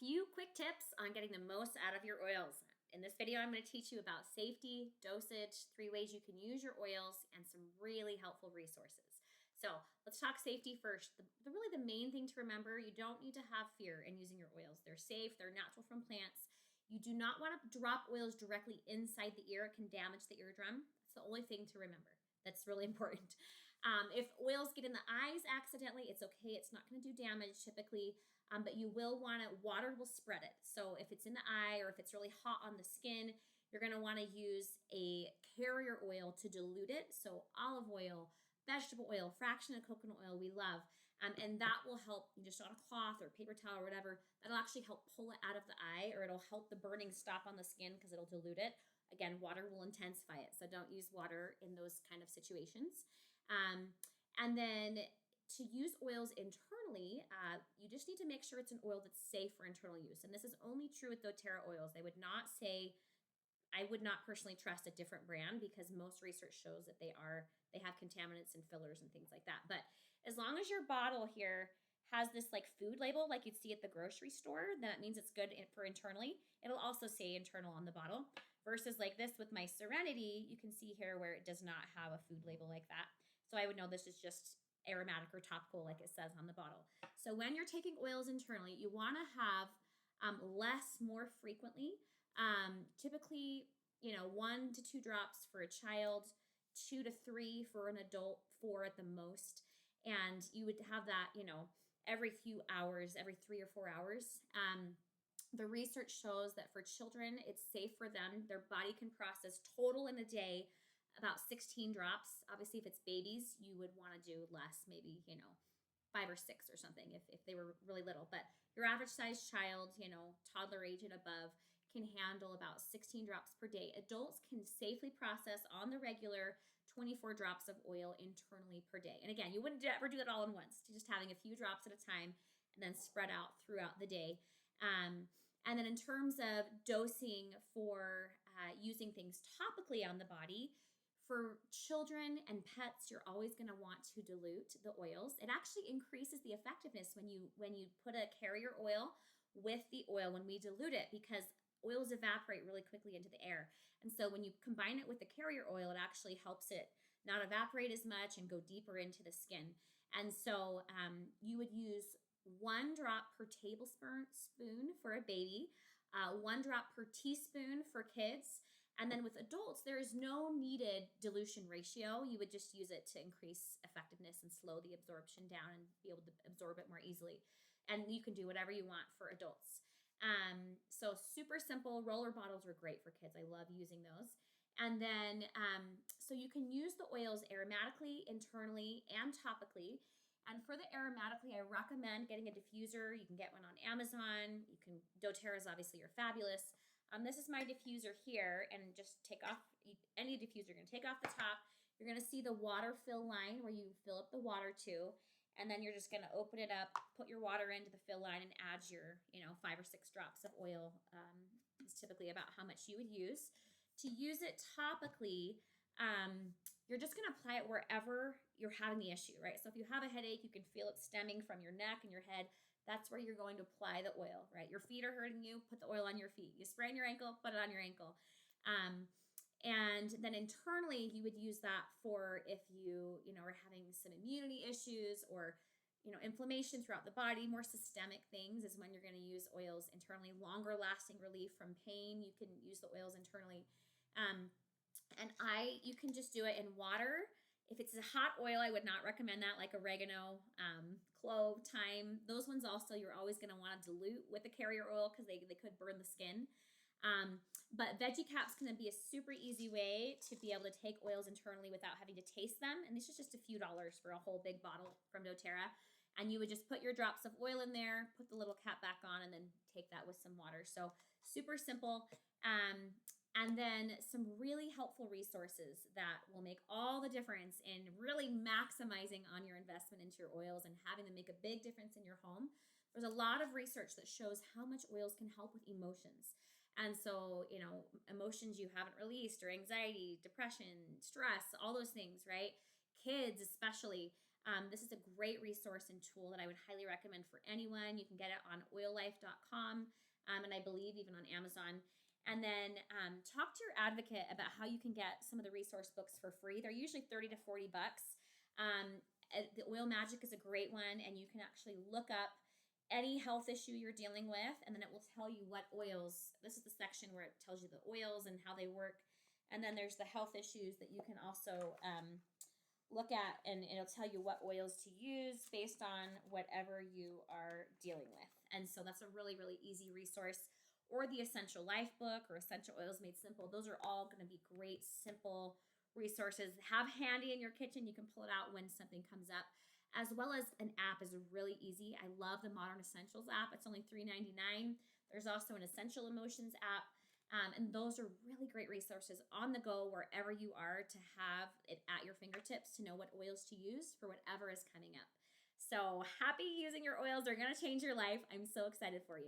few quick tips on getting the most out of your oils. In this video, I'm going to teach you about safety, dosage, 3 ways you can use your oils, and some really helpful resources. So let's talk safety first. Really the main thing to remember, you don't need to have fear in using your oils. They're safe, they're natural from plants. You do not want to drop oils directly inside the ear. It can damage the eardrum. That's the only thing to remember. That's really important. If oils get in the eyes accidentally, it's okay. It's not going to do damage typically, but you will want to, water will spread it. So if it's in the eye or if it's really hot on the skin, you're going to want to use a carrier oil to dilute it. So olive oil, vegetable oil, fraction of coconut oil, we love. And that will help, just on a cloth or paper towel or whatever, that'll actually help pull it out of the eye, or it'll help the burning stop on the skin because it'll dilute it. Again, water will intensify it, so don't use water in those kind of situations. And then to use oils internally, you just need to make sure it's an oil that's safe for internal use. And this is only true with doTERRA oils. They would not say, I would not personally trust a different brand because most research shows that they have contaminants and fillers and things like that. But as long as your bottle here has this like food label, like you'd see at the grocery store, that means it's good for internally. It'll also say internal on the bottle, versus like this with my Serenity, you can see here where it does not have a food label like that. So I would know this is just aromatic or topical like it says on the bottle. So when you're taking oils internally, you want to have less more frequently. Typically, 1 to 2 drops for a child, 2 to 3 for an adult, 4 at the most. And you would have that, every few hours, every 3 or 4 hours. The research shows that for children, it's safe for them. Their body can process total in a day about 16 drops. Obviously, if it's babies, you would want to do less, maybe, 5 or 6 or something if they were really little. But your average size child, toddler age and above, can handle about 16 drops per day. Adults can safely process on the regular 24 drops of oil internally per day. And again, you wouldn't ever do that all in once, just having a few drops at a time and then spread out throughout the day. And then in terms of dosing for using things topically on the body, for children and pets, you're always going to want to dilute the oils. It actually increases the effectiveness when you put a carrier oil with the oil when we dilute it, because oils evaporate really quickly into the air. And so when you combine it with the carrier oil, it actually helps it not evaporate as much and go deeper into the skin. And so you would use 1 drop per tablespoon for a baby, 1 drop per teaspoon for kids. And then with adults, there is no needed dilution ratio. You would just use it to increase effectiveness and slow the absorption down and be able to absorb it more easily. And you can do whatever you want for adults. So super simple. Roller bottles are great for kids. I love using those. And then, so you can use the oils aromatically, internally, and topically. And for the aromatically, I recommend getting a diffuser. You can get one on Amazon. doTERRA's obviously are fabulous. This is my diffuser here, and just take off any diffuser. You're going to take off the top. You're going to see the water fill line where you fill up the water to, and then you're just going to open it up, put your water into the fill line, and add your 5 or 6 drops of oil. Is typically about how much you would use. To use it topically, you're just going to apply it wherever you're having the issue, right? So if you have a headache, you can feel it stemming from your neck and your head. That's where you're going to apply the oil, right? Your feet are hurting you, put the oil on your feet. You sprain your ankle, put it on your ankle. And then internally, you would use that for if you are having some immunity issues or, inflammation throughout the body. More systemic things is when you're going to use oils internally. Longer lasting relief from pain, you can use the oils internally. You can just do it in water. If it's a hot oil, I would not recommend that, like oregano, clove, thyme. Those ones also, you're always going to want to dilute with the carrier oil because they could burn the skin. But Veggie Cap's going to be a super easy way to be able to take oils internally without having to taste them. And this is just a few dollars for a whole big bottle from doTERRA. And you would just put your drops of oil in there, put the little cap back on, and then take that with some water. So super simple. And then some really helpful resources that will make all the difference in really maximizing on your investment into your oils and having them make a big difference in your home. There's a lot of research that shows how much oils can help with emotions. And so, emotions you haven't released, or anxiety, depression, stress, all those things, right? Kids especially, This is a great resource and tool that I would highly recommend for anyone. You can get it on oillife.com, and I believe even on Amazon. And then talk to your advocate about how you can get some of the resource books for free. They're usually 30 to 40 bucks. The Oil Magic is a great one, and you can actually look up any health issue you're dealing with, and then it will tell you what oils. This is the section where it tells you the oils and how they work. And then there's the health issues that you can also look at, and it'll tell you what oils to use based on whatever you are dealing with. And so that's a really, really easy resource. Or the Essential Life book or Essential Oils Made Simple. Those are all going to be great, simple resources. Have handy in your kitchen. You can pull it out when something comes up. As well as an app is really easy. I love the Modern Essentials app. It's only $3.99. There's also an Essential Emotions app. And those are really great resources on the go wherever you are to have it at your fingertips to know what oils to use for whatever is coming up. So happy using your oils. They're going to change your life. I'm so excited for you.